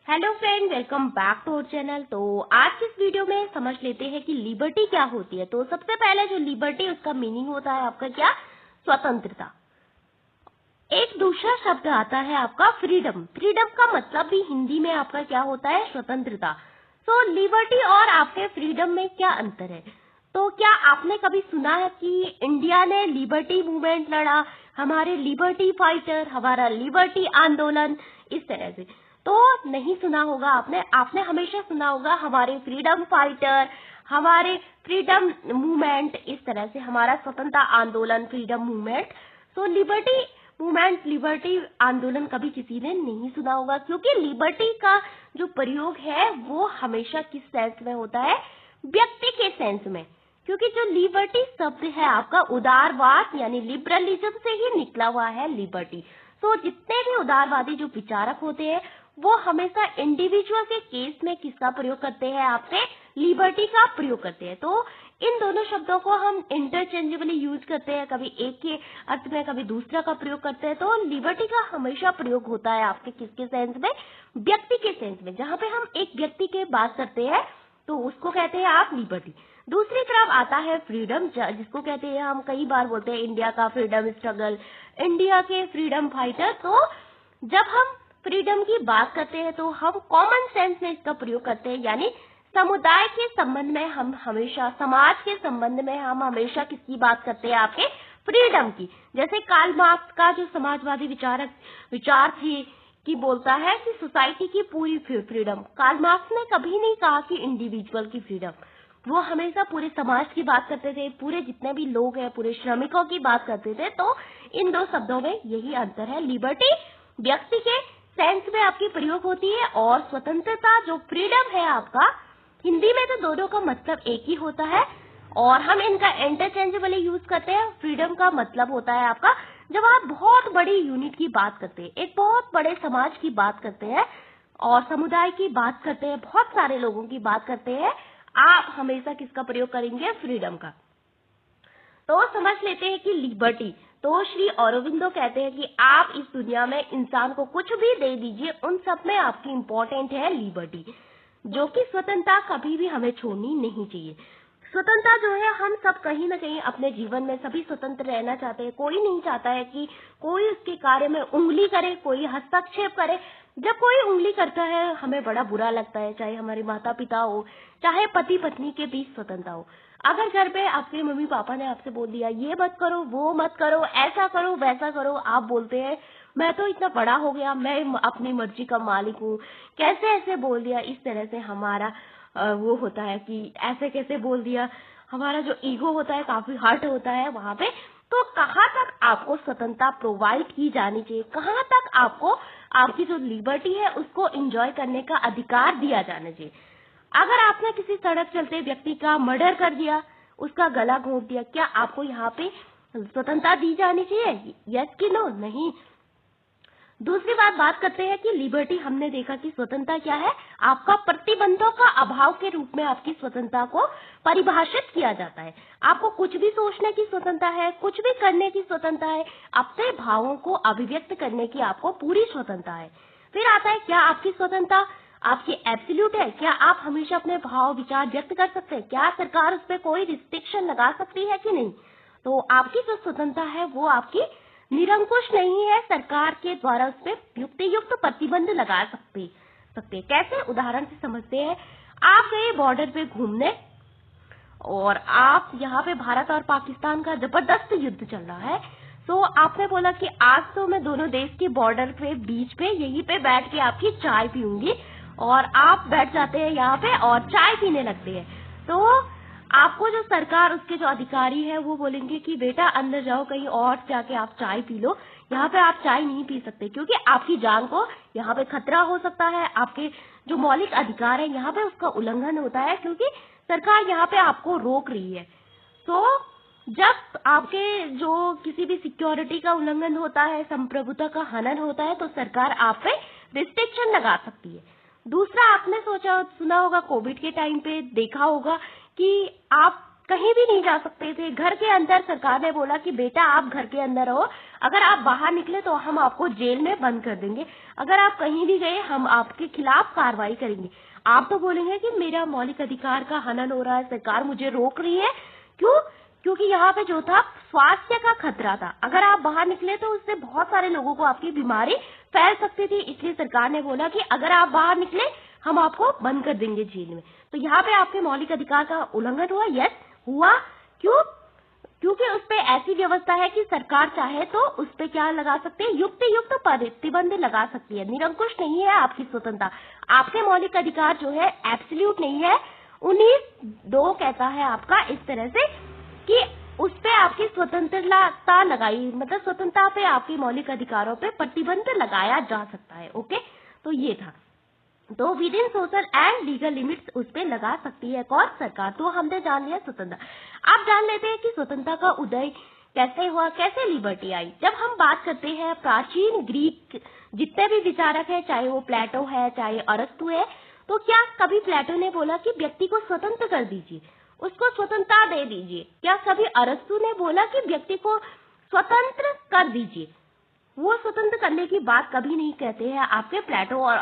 Hello friend, welcome back to our channel. तो आज की इस वीडियो में समझ लेते हैं कि लिबर्टी क्या होती है। तो सबसे पहले जो लिबर्टी, उसका मीनिंग होता है आपका क्या? स्वतंत्रता। एक दूसरा शब्द आता है आपका फ्रीडम। फ्रीडम का मतलब भी हिंदी में आपका क्या होता है? स्वतंत्रता। सो लिबर्टी और आपके फ्रीडम में क्या अंतर है? तो क्या आपने कभी सुना है कि इंडिया ने लिबर्टी मूवमेंट लड़ा, हमारे लिबर्टी फाइटर, हमारा लिबर्टी आंदोलन, इस तरह से? तो नहीं सुना होगा आपने। आपने हमेशा सुना होगा हमारे फ्रीडम फाइटर, हमारे फ्रीडम मूवमेंट, इस तरह से हमारा स्वतंत्रता आंदोलन, फ्रीडम मूवमेंट। तो लिबर्टी मूवमेंट, लिबर्टी आंदोलन कभी किसी ने नहीं सुना होगा, क्योंकि लिबर्टी का जो प्रयोग है वो हमेशा किस सेंस में होता है? व्यक्ति के सेंस में। क्योंकि जो लिबर्टी शब्द है आपका उदारवाद यानी लिबरलिज्म से ही निकला हुआ है लिबर्टी। तो जितने भी उदारवादी जो विचारक होते हैं वो हमेशा इंडिविजुअल के केस में किसका प्रयोग करते हैं? आपसे लिबर्टी का प्रयोग करते हैं। तो इन दोनों शब्दों को हम इंटरचेंजेबली यूज करते हैं, कभी एक के अर्थ में कभी दूसरा का प्रयोग करते हैं। तो लिबर्टी का हमेशा प्रयोग होता है आपके किसके सेंस में? व्यक्ति के सेंस में। जहाँ पे हम एक व्यक्ति के बात करते हैं तो उसको कहते हैं आप लिबर्टी। दूसरी तरफ आता है फ्रीडम, जिसको कहते हैं हम कई बार बोलते हैं इंडिया का फ्रीडम स्ट्रगल, इंडिया के फ्रीडम फाइटर। तो जब हम फ्रीडम की बात करते हैं तो हम कॉमन सेंस में इसका प्रयोग करते हैं, यानी समुदाय के संबंध में हम हमेशा, समाज के संबंध में हम हमेशा किसकी बात करते हैं? आपके फ्रीडम की। जैसे कार्ल मार्क्स का जो समाजवादी विचार थी कि बोलता है कि सोसाइटी की पूरी फ्रीडम। कार्ल मार्क्स ने कभी नहीं कहा कि इंडिविजुअल की फ्रीडम, वो हमेशा पूरे समाज की बात करते थे, पूरे जितने भी लोग हैं, पूरे श्रमिकों की बात करते थे। तो इन दो शब्दों में यही अंतर है। लिबर्टी व्यक्ति के सेंस में आपकी प्रयोग होती है और स्वतंत्रता जो फ्रीडम है आपका, हिंदी में तो दोनों का मतलब एक ही होता है और हम इनका इंटरचेंजेबली यूज करते हैं। फ्रीडम का मतलब होता है आपका जब आप बहुत बड़ी यूनिट की बात करते हैं, एक बहुत बड़े समाज की बात करते हैं और समुदाय की बात करते हैं, बहुत सारे लोगों की बात करते हैं, आप हमेशा किसका प्रयोग करेंगे? फ्रीडम का। तो समझ लेते हैं कि लिबर्टी, तो श्री अरविंदो कहते हैं कि आप इस दुनिया में इंसान को कुछ भी दे दीजिए, उन सब में आपकी इम्पोर्टेंट है लिबर्टी, जो कि स्वतंत्रता कभी भी हमें छोड़नी नहीं चाहिए। स्वतंत्रता जो है, हम सब कहीं ना कहीं अपने जीवन में सभी स्वतंत्र रहना चाहते हैं। कोई नहीं चाहता है कि कोई उसके कार्य में उंगली करे, कोई हस्तक्षेप करे। जब कोई उंगली करता है हमें बड़ा बुरा लगता है, चाहे हमारे माता पिता हो, चाहे पति पत्नी के बीच स्वतंत्रता हो। अगर घर पे आपके मम्मी पापा ने आपसे बोल दिया ये मत करो, वो मत करो, ऐसा करो, वैसा करो, आप बोलते हैं मैं तो इतना बड़ा हो गया, मैं अपनी मर्जी का मालिक हूँ, कैसे ऐसे बोल दिया। इस तरह से हमारा वो होता है कि ऐसे कैसे बोल दिया, हमारा जो ईगो होता है काफी हर्ट होता है वहां पे। तो कहाँ तक आपको स्वतंत्रता प्रोवाइड की जानी चाहिए, कहाँ तक आपको आपकी जो लिबर्टी है उसको एंजॉय करने का अधिकार दिया जाना चाहिए। अगर आपने किसी सड़क चलते व्यक्ति का मर्डर कर दिया, उसका गला घोंट दिया, क्या आपको यहाँ पे स्वतंत्रता दी जानी चाहिए? यस कि नो? नहीं। दूसरी बात करते हैं कि लिबर्टी, हमने देखा कि स्वतंत्रता क्या है? आपका प्रतिबंधों का अभाव के रूप में आपकी स्वतंत्रता को परिभाषित किया जाता है। आपको कुछ भी सोचने की स्वतंत्रता है, कुछ भी करने की स्वतंत्रता है, अपने भावों को अभिव्यक्त करने की आपको पूरी स्वतंत्रता है। फिर आता है क्या आपकी स्वतंत्रता आपकी एब्सोल्यूट है? क्या आप हमेशा अपने भाव विचार व्यक्त कर सकते हैं? क्या सरकार उस पर कोई रिस्ट्रिक्शन लगा सकती है कि नहीं? तो आपकी जो स्वतंत्रता है वो आपकी निरंकुश नहीं है, सरकार के द्वारा उस पर युक्त प्रतिबंध लगा सकते। कैसे? उदाहरण से समझते हैं। आप गए बॉर्डर पे घूमने और आप यहाँ पे भारत और पाकिस्तान का जबरदस्त युद्ध चल रहा है। तो आपने बोला कि आज तो मैं दोनों देश के बॉर्डर पे बीच पे यहीं पे बैठ के आपकी चाय पीऊंगी, और आप बैठ जाते हैं यहाँ पे और चाय पीने लगते हैं। तो आपको जो सरकार, उसके जो अधिकारी है वो बोलेंगे कि बेटा अंदर जाओ, कहीं और जाके आप चाय पी लो, यहाँ पे आप चाय नहीं पी सकते, क्योंकि आपकी जान को यहाँ पे खतरा हो सकता है, आपके जो मौलिक अधिकार है यहाँ पे उसका उल्लंघन होता है, क्योंकि सरकार यहाँ पे आपको रोक रही है। तो जब आपके जो किसी भी सिक्योरिटी का उल्लंघन होता है, संप्रभुता का हनन होता है, तो सरकार आप पे रिस्ट्रिक्शन लगा सकती है। दूसरा, आपने सुना होगा कोविड के टाइम पे देखा होगा कि आप कहीं भी नहीं जा सकते थे। घर के अंदर सरकार ने बोला कि बेटा आप घर के अंदर रहो, अगर आप बाहर निकले तो हम आपको जेल में बंद कर देंगे, अगर आप कहीं भी गए हम आपके खिलाफ कार्रवाई करेंगे। आप तो बोलेंगे कि मेरा मौलिक अधिकार का हनन हो रहा है, सरकार मुझे रोक रही है। क्यों? क्योंकि यहाँ पे जो था स्वास्थ्य का खतरा था, अगर आप बाहर निकले तो उससे बहुत सारे लोगों को आपकी बीमारी फैल सकती थी। इसलिए सरकार ने बोला कि अगर आप बाहर निकले हम आपको बंद कर देंगे जेल में। तो यहाँ पे आपके मौलिक अधिकार का उल्लंघन हुआ। यस, हुआ। क्यों? क्योंकि उस पे ऐसी व्यवस्था है कि सरकार चाहे तो उस पे क्या लगा सकते हैं, युक्त प्रतिबंध लगा सकती है। निरंकुश नहीं है आपकी स्वतंत्रता, आपके मौलिक अधिकार जो है एब्सोल्यूट नहीं है। 19(2) कहता है आपका इस तरह से कि उस पे आपकी स्वतंत्रता लगाई, मतलब स्वतंत्रता पे आपके मौलिक अधिकारों पे प्रतिबंध लगाया जा सकता है। ओके, तो ये था। तो with in social and legal limits उस पे लगा सकती है कौन? सरकार। तो हमने जान लिया स्वतंत्रता। अब जान लेते हैं कि स्वतंत्रता का उदय कैसे हुआ, कैसे लिबर्टी आई। जब हम बात करते हैं प्राचीन ग्रीक जितने भी विचारक है, चाहे वो प्लेटो है चाहे अरस्तु है, तो क्या कभी प्लेटो ने बोला कि व्यक्ति को स्वतंत्र कर दीजिए, उसको स्वतंत्रता दे दीजिए? क्या कभी अरस्तु ने बोला कि व्यक्ति को स्वतंत्र कर दीजिए? वो स्वतंत्र करने की बात कभी नहीं कहते हैं आपके प्लेटो और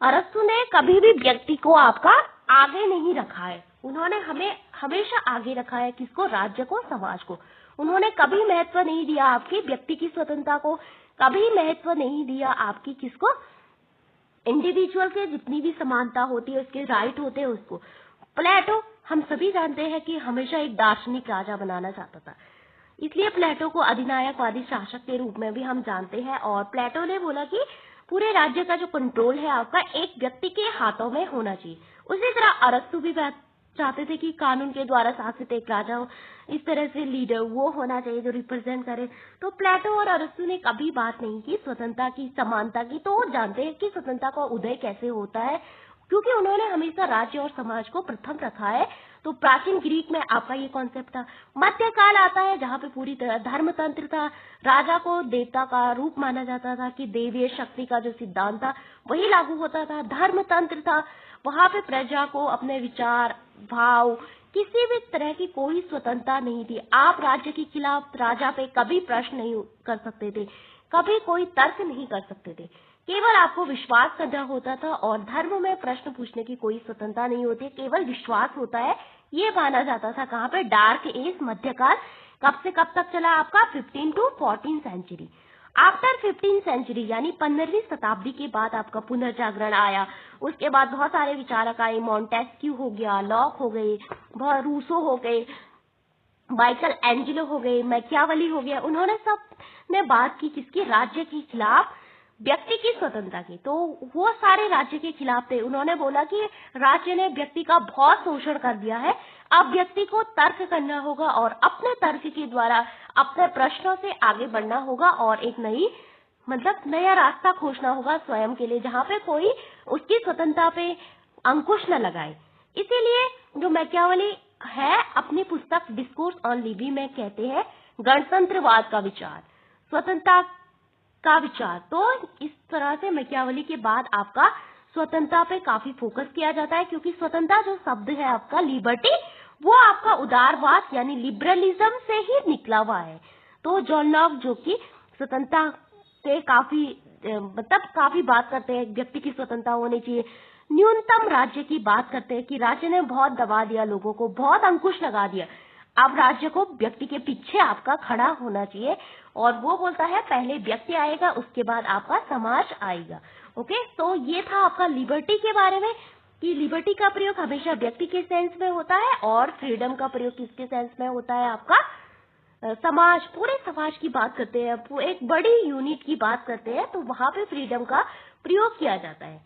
अरस्तु ने कभी भी व्यक्ति को आपका आगे नहीं रखा है। उन्होंने हमें हमेशा आगे रखा है। किसको? राज्य को, समाज को। उन्होंने कभी महत्व नहीं दिया आपकी व्यक्ति की स्वतंत्रता को, कभी महत्व नहीं दिया आपकी किसको? इंडिविजुअल के जितनी भी समानता होती है, उसके राइट होते हैं उसको। प्लेटो हम सभी जानते हैं कि हमेशा एक दार्शनिक राजा बनाना चाहता था, इसलिए प्लेटो को अधिनायकवादी शासक के रूप में भी हम जानते हैं। और प्लेटो ने बोला कि पूरे राज्य का जो कंट्रोल है आपका एक व्यक्ति के हाथों में होना चाहिए। उसी तरह अरस्तु भी चाहते थे कि कानून के द्वारा शासित एक राजा हो, इस तरह से लीडर वो होना चाहिए जो रिप्रेजेंट करे। तो प्लेटो और अरस्तु ने कभी बात नहीं की स्वतंत्रता की, समानता की। तो वो जानते हैं कि स्वतंत्रता का उदय कैसे होता है, क्योंकि उन्होंने हमेशा राज्य और समाज को प्रथम रखा है। तो प्राचीन ग्रीक में आपका ये कॉन्सेप्ट था। मध्यकाल आता है जहाँ पे पूरी तरह धर्मतंत्र था, राजा को देवता का रूप माना जाता था कि देवीय शक्ति का जो सिद्धांत था वही लागू होता था। धर्मतंत्र था, वहाँ पे प्रजा को अपने विचार भाव किसी भी तरह की कोई स्वतंत्रता नहीं थी। आप राज्य के खिलाफ राजा पे कभी प्रश्न नहीं कर सकते थे, कभी कोई तर्क नहीं कर सकते थे, केवल आपको विश्वास करना होता था। और धर्म में प्रश्न पूछने की कोई स्वतंत्रता नहीं होती, केवल विश्वास होता है, ये माना जाता था। कहाँ पे? डार्क एज, मध्यकाल। कब से कब तक चला आपका? 15 to 14 सेंचुरी। आफ्टर 15 सेंचुरी यानी 15वीं शताब्दी के बाद आपका पुनर्जागरण आया। उसके बाद बहुत सारे विचारक आए, मॉन्टेस्क्यू हो गया, लॉक हो गए, बहुत रूसो हो गए, माइकल एंजेलो हो गए, मैकियावेली हो गया। उन्होंने सब ने बात की किसकी? राज्य के खिलाफ व्यक्ति की स्वतंत्रता की। तो वो सारे राज्य के खिलाफ थे। उन्होंने बोला कि राज्य ने व्यक्ति का बहुत शोषण कर दिया है, अब व्यक्ति को तर्क करना होगा और अपने तर्क के द्वारा अपने प्रश्नों से आगे बढ़ना होगा और एक नया रास्ता खोजना होगा स्वयं के लिए, जहाँ पे कोई उसकी स्वतंत्रता पे अंकुश न लगाए। इसीलिए जो मैकियावेली है अपनी पुस्तक डिस्कोर्स ऑन लिबर्टी में कहते हैं गणतंत्रवाद का विचार, स्वतंत्रता का विचार। तो इस तरह से मैकियावेली के बाद आपका स्वतंत्रता पे काफी फोकस किया जाता है, क्योंकि स्वतंत्रता जो शब्द है आपका लिबर्टी, वो आपका उदारवाद यानी लिबरलिज्म से ही निकला हुआ है। तो जॉन लॉक जो कि स्वतंत्रता से काफी बात करते हैं, व्यक्ति की स्वतंत्रता होनी चाहिए, न्यूनतम राज्य की बात करते हैं कि राज्य ने बहुत दबा दिया लोगों को, बहुत अंकुश लगा दिया, अब राज्य को व्यक्ति के पीछे आपका खड़ा होना चाहिए। और वो बोलता है पहले व्यक्ति आएगा, उसके बाद आपका समाज आएगा। ओके, तो ये था आपका लिबर्टी के बारे में कि लिबर्टी का प्रयोग हमेशा व्यक्ति के सेंस में होता है और फ्रीडम का प्रयोग किसके सेंस में होता है? आपका समाज, पूरे समाज की बात करते हैं, एक बड़ी यूनिट की बात करते हैं, तो वहां पे फ्रीडम का प्रयोग किया जाता है।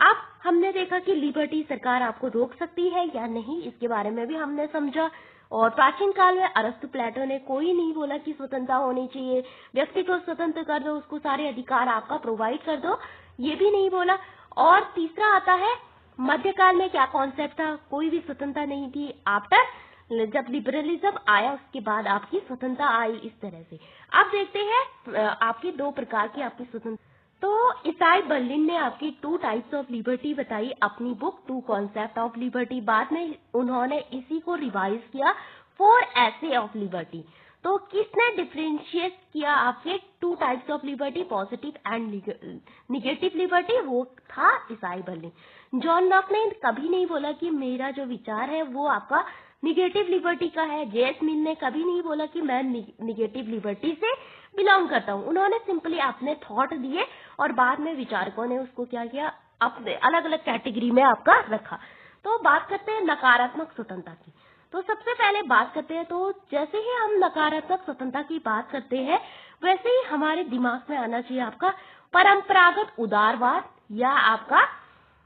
अब हमने देखा कि लिबर्टी सरकार आपको रोक सकती है या नहीं, इसके बारे में भी हमने समझा। और प्राचीन काल में अरस्तु प्लेटो ने कोई नहीं बोला कि स्वतंत्रता होनी चाहिए, व्यक्ति को स्वतंत्र कर दो, उसको सारे अधिकार आपका प्रोवाइड कर दो, ये भी नहीं बोला। और तीसरा आता है मध्यकाल में क्या कॉन्सेप्ट था? कोई भी स्वतंत्रता नहीं थी। आफ्टर जब लिबरलिज्म आया उसके बाद आपकी स्वतंत्रता आई इस तरह से। अब देखते हैं आपकी दो प्रकार की आपकी स्वतंत्रता। तो ईसाई बर्लिन ने आपकी 2 टाइप्स ऑफ लिबर्टी बताई अपनी बुक 2 कॉन्सेप्ट ऑफ लिबर्टी। बाद में उन्होंने इसी को रिवाइज किया 4 एसे ऑफ लिबर्टी। तो किसने डिफरेंशिएट किया आपके 2 types of liberty, positive and negative liberty? वो था ईसाई बर्लिन। जॉन लॉक ने कभी नहीं बोला कि मेरा जो विचार है वो आपका निगेटिव लिबर्टी का है। जेएस मिल ने कभी नहीं बोला कि मैं निगेटिव लिबर्टी से बिलोंग करता हूँ। उन्होंने सिंपली अपने थॉट दिए और बाद में विचारकों ने उसको क्या किया, अपने अलग अलग कैटेगरी में आपका रखा। तो बात करते हैं नकारात्मक स्वतंत्रता की। तो सबसे पहले बात करते हैं, तो जैसे ही हम नकारात्मक स्वतंत्रता की बात करते हैं वैसे ही हमारे दिमाग में आना चाहिए आपका परंपरागत उदारवाद या आपका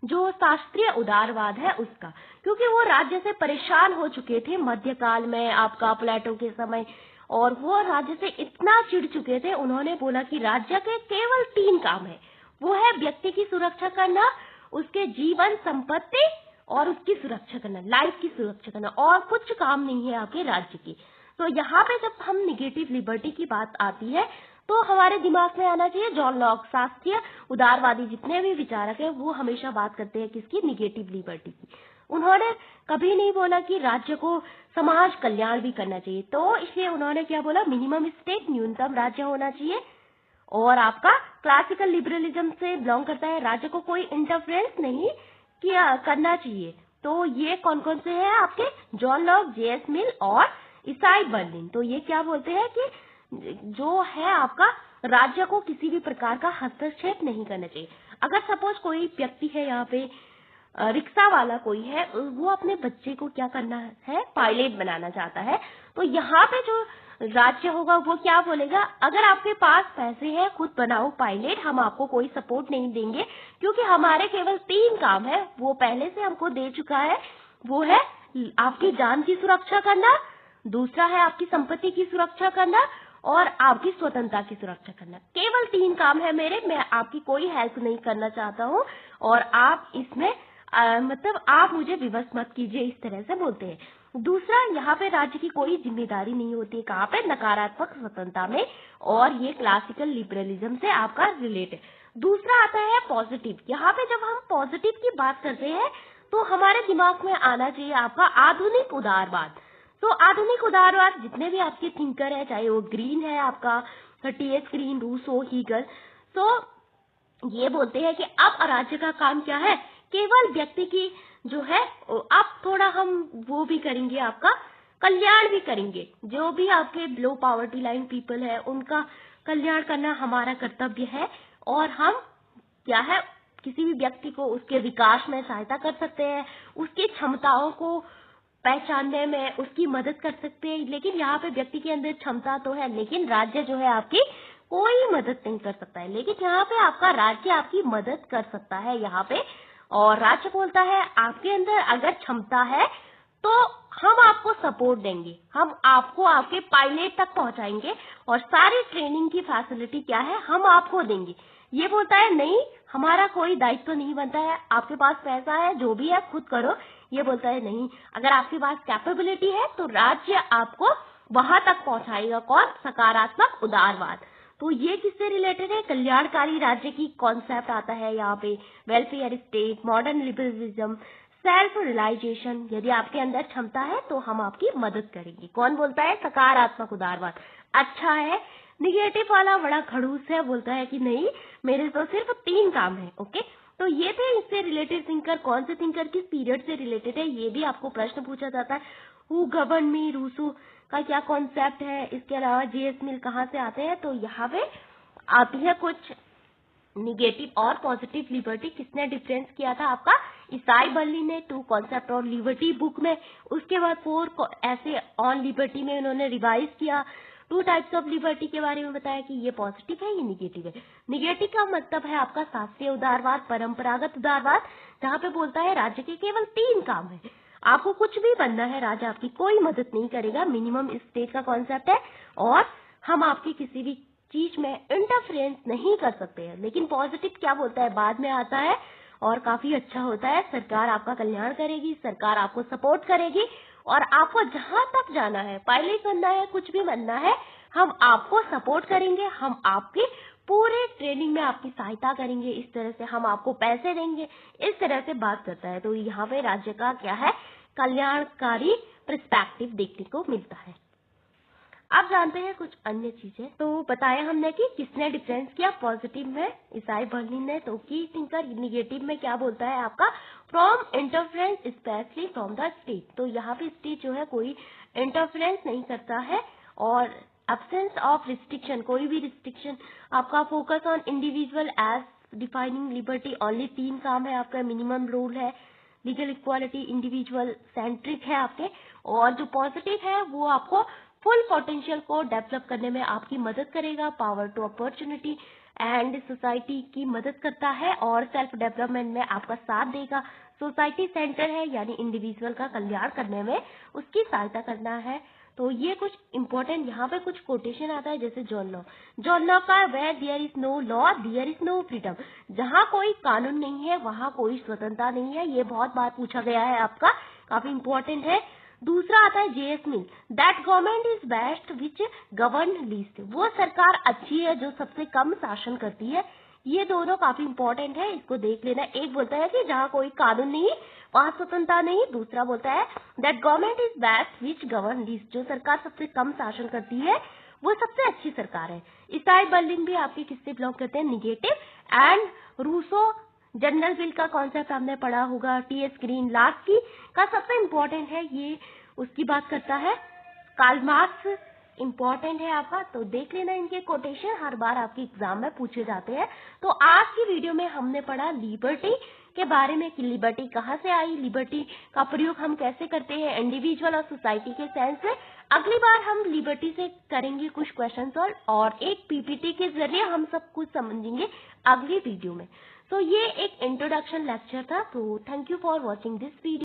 जो शास्त्रीय उदारवाद है उसका, क्योंकि वो राज्य से परेशान हो चुके थे मध्यकाल में आपका प्लेटो के समय, और वो राज्य से इतना चिढ़ चुके थे, उन्होंने बोला कि राज्य के केवल 3 काम है। वो है व्यक्ति की सुरक्षा करना, उसके जीवन संपत्ति और उसकी सुरक्षा करना, लाइफ की सुरक्षा करना, और कुछ काम नहीं है आपके राज्य की। तो यहाँ पे जब हम निगेटिव लिबर्टी की बात आती है तो हमारे दिमाग में आना चाहिए जॉन लॉक। शास्त्रीय उदारवादी जितने भी विचारक हैं वो हमेशा बात करते हैं किसकी, निगेटिव लिबर्टी की। उन्होंने कभी नहीं बोला कि राज्य को समाज कल्याण भी करना चाहिए, तो इसलिए उन्होंने क्या बोला, मिनिमम स्टेट, न्यूनतम राज्य होना चाहिए। और आपका क्लासिकल लिबरलिज्म से बिलोंग करता है, राज्य को कोई इंटरफेरेंस नहीं किया करना चाहिए। तो ये कौन कौन से हैं आपके, जॉन लॉक, जेएस मिल और ईसाई बर्लिन। तो ये क्या बोलते हैं कि जो है आपका राज्य को किसी भी प्रकार का हस्तक्षेप नहीं करना चाहिए। अगर सपोज कोई व्यक्ति है यहाँ पे, रिक्शा वाला कोई है, वो अपने बच्चे को क्या करना है, पायलट बनाना चाहता है, तो यहाँ पे जो राज्य होगा वो क्या बोलेगा, अगर आपके पास पैसे हैं खुद बनाओ पायलट, हम आपको कोई सपोर्ट नहीं देंगे, क्योंकि हमारे केवल 3 काम है, वो पहले से हमको दे चुका है। वो है आपकी जान की सुरक्षा करना, दूसरा है आपकी संपत्ति की सुरक्षा करना, और आपकी स्वतंत्रता की सुरक्षा करना। केवल 3 काम है मेरे, मैं आपकी कोई हेल्प नहीं करना चाहता हूँ, और आप इसमें मतलब आप मुझे विवश मत कीजिए, इस तरह से बोलते हैं। दूसरा, यहाँ पे राज्य की कोई जिम्मेदारी नहीं होती है, कहाँ पे, नकारात्मक स्वतंत्रता में, और ये क्लासिकल लिबरलिज्म से आपका रिलेटेड। दूसरा आता है पॉजिटिव। यहाँ पे जब हम पॉजिटिव की बात करते हैं तो हमारे दिमाग में आना चाहिए आपका आधुनिक उदारवाद। तो आधुनिक उदारवाद जितने भी आपके थिंकर है, चाहे वो ग्रीन है आपका, 38 ग्रीन, रूसो, हीगल, तो ये बोलते हैं कि अब राज्य का काम क्या है, केवल व्यक्ति की जो है, अब थोड़ा हम वो भी करेंगे, आपका कल्याण भी करेंगे। जो भी आपके बिलो पॉवर्टी लाइन पीपल है उनका कल्याण करना हमारा कर्तव्य है, और हम क्या है, किसी भी व्यक्ति को उसके विकास में सहायता कर सकते हैं, उसकी क्षमताओं को पहचानने में उसकी मदद कर सकते हैं। लेकिन यहाँ पे व्यक्ति के अंदर क्षमता तो है, लेकिन राज्य जो है आपकी कोई मदद नहीं कर सकता है। लेकिन यहाँ पे आपका राज्य आपकी मदद कर सकता है यहाँ पे, और राज्य बोलता है आपके अंदर अगर क्षमता है तो हम आपको सपोर्ट देंगे, हम आपको आपके पायलट तक पहुंचाएंगे, और सारी ट्रेनिंग की फैसिलिटी क्या है, हम आपको देंगे। ये बोलता है नहीं, हमारा कोई दायित्व नहीं बनता है, आपके पास पैसा है, जो भी है खुद करो। ये बोलता है नहीं, अगर आपके पास कैपेबिलिटी है तो राज्य आपको वहां तक पहुंचाएगा। कौन, सकारात्मक उदारवाद। तो ये किससे रिलेटेड है, कल्याणकारी राज्य की कॉन्सेप्ट आता है यहाँ पे, welfare state, modern liberalism, self realization. यदि आपके अंदर क्षमता है तो हम आपकी मदद करेंगे। कौन बोलता है, सकारात्मक उदारवाद। अच्छा है, निगेटिव वाला बड़ा खड़ूस है, बोलता है कि नहीं, मेरे तो सिर्फ 3 काम है। ओके, तो ये थे इससे रिलेटेड थिंकर। कौन से थिंकर किस पीरियड से रिलेटेड है, ये भी आपको प्रश्न पूछा जाता है। हु गवर्न मी, रूसो का क्या कॉन्सेप्ट है, इसके अलावा जेएस मिल कहाँ से आते हैं। तो यहाँ पे आती है कुछ निगेटिव और पॉजिटिव लिबर्टी। किसने डिफरेंस किया था, आपका ईसाई बर्लिन ने 2 कॉन्सेप्ट ऑफ लिबर्टी बुक में। उसके बाद 4 ऐसे ऑन लिबर्टी में उन्होंने रिवाइज किया, 2 टाइप्स ऑफ लिबर्टी के बारे में बताया कि ये पॉजिटिव है, ये निगेटिव है। निगेटिव का मतलब है आपका शास्त्रीय उदारवाद, परंपरागत उदारवाद, जहाँ पे बोलता है राज्य के केवल 3 काम है, आपको कुछ भी बनना है, राज्य आपकी कोई मदद नहीं करेगा, मिनिमम स्टेट का कॉन्सेप्ट है, और हम आपकी किसी भी चीज में इंटरफेरेंस नहीं कर सकते हैं। लेकिन पॉजिटिव क्या बोलता है, बाद में आता है और काफी अच्छा होता है। सरकार आपका कल्याण करेगी, सरकार आपको सपोर्ट करेगी, और आपको जहां तक जाना है, पायलट बनना है, कुछ भी बनना है, हम आपको सपोर्ट करेंगे, हम आपकी पूरे ट्रेनिंग में आपकी सहायता करेंगे, इस तरह से हम आपको पैसे देंगे, इस तरह से बात करता है। तो यहाँ पे राज्य का क्या है, कल्याणकारी पर्सपेक्टिव देखने को मिलता है। अब जानते हैं कुछ अन्य चीजें। तो बताया हमने कि किसने डिफरेंस किया पॉजिटिव में, ईसाई बर्लिन ने। तो की थिंकर निगेटिव में क्या बोलता है आपका, from interference specially from the state. तो यहाँ पे स्टेट जो है कोई इंटरफेरेंस नहीं करता है, और एब्सेंस ऑफ रिस्ट्रिक्शन, कोई भी रिस्ट्रिक्शन, आपका focus on individual as defining liberty, only 3 काम है आपका, मिनिमम रूल है, लीगल इक्वालिटी, इंडिविजुअल सेंट्रिक है आपके, और जो पॉजिटिव है वो आपको फुल पोटेंशियल को डेवलप करने में आपकी मदद करेगा, power to opportunity and society की मदद करता है, और सेल्फ डेवलपमेंट में आपका साथ देगा। सोसाइटी सेंटर है, यानी इंडिविजुअल का कल्याण करने में उसकी सहायता करना है। तो ये कुछ इंपॉर्टेंट यहाँ पे कुछ कोटेशन आता है, जैसे जॉन लॉ का, where there is no law there is no freedom. जहाँ कोई कानून नहीं है वहाँ कोई स्वतंत्रता नहीं है। ये बहुत बार पूछा गया है आपका, काफी इंपॉर्टेंट है। दूसरा आता है JS mill, that government is best which govern least. वो सरकार अच्छी है जो सबसे कम शासन करती है। ये दोनों काफी इंपॉर्टेंट है, इसको देख लेना। एक बोलता है कि जहाँ कोई कानून नहीं वहाँ स्वतंत्रता नहीं, दूसरा बोलता है that government is best which govern least, जो सरकार सबसे कम शासन करती है वो सबसे अच्छी सरकार है। ईसाई बर्लिन भी आपके किससे बिलोंग करते हैं, negative. And Rousseau general will का कॉन्सेप्ट हमने पढ़ा होगा, टीएस ग्रीन लास्ट की का सबसे इम्पोर्टेंट है, ये उसकी बात करता है। कार्ल मार्क्स इम्पोर्टेंट है आपका, तो देख लेना इनके कोटेशन, हर बार आपके एग्जाम में पूछे जाते हैं। तो आज की वीडियो में हमने पढ़ा लिबर्टी के बारे में कि लिबर्टी कहाँ से आई, लिबर्टी का प्रयोग हम कैसे करते हैं इंडिविजुअल और सोसाइटी के सेंस में। अगली बार हम लिबर्टी से करेंगे कुछ क्वेश्चन सॉल्व, और एक पीपीटी के जरिए हम सब कुछ समझेंगे अगली वीडियो में। तो ये एक इंट्रोडक्शन लेक्चर था। तो thank you for watching this video.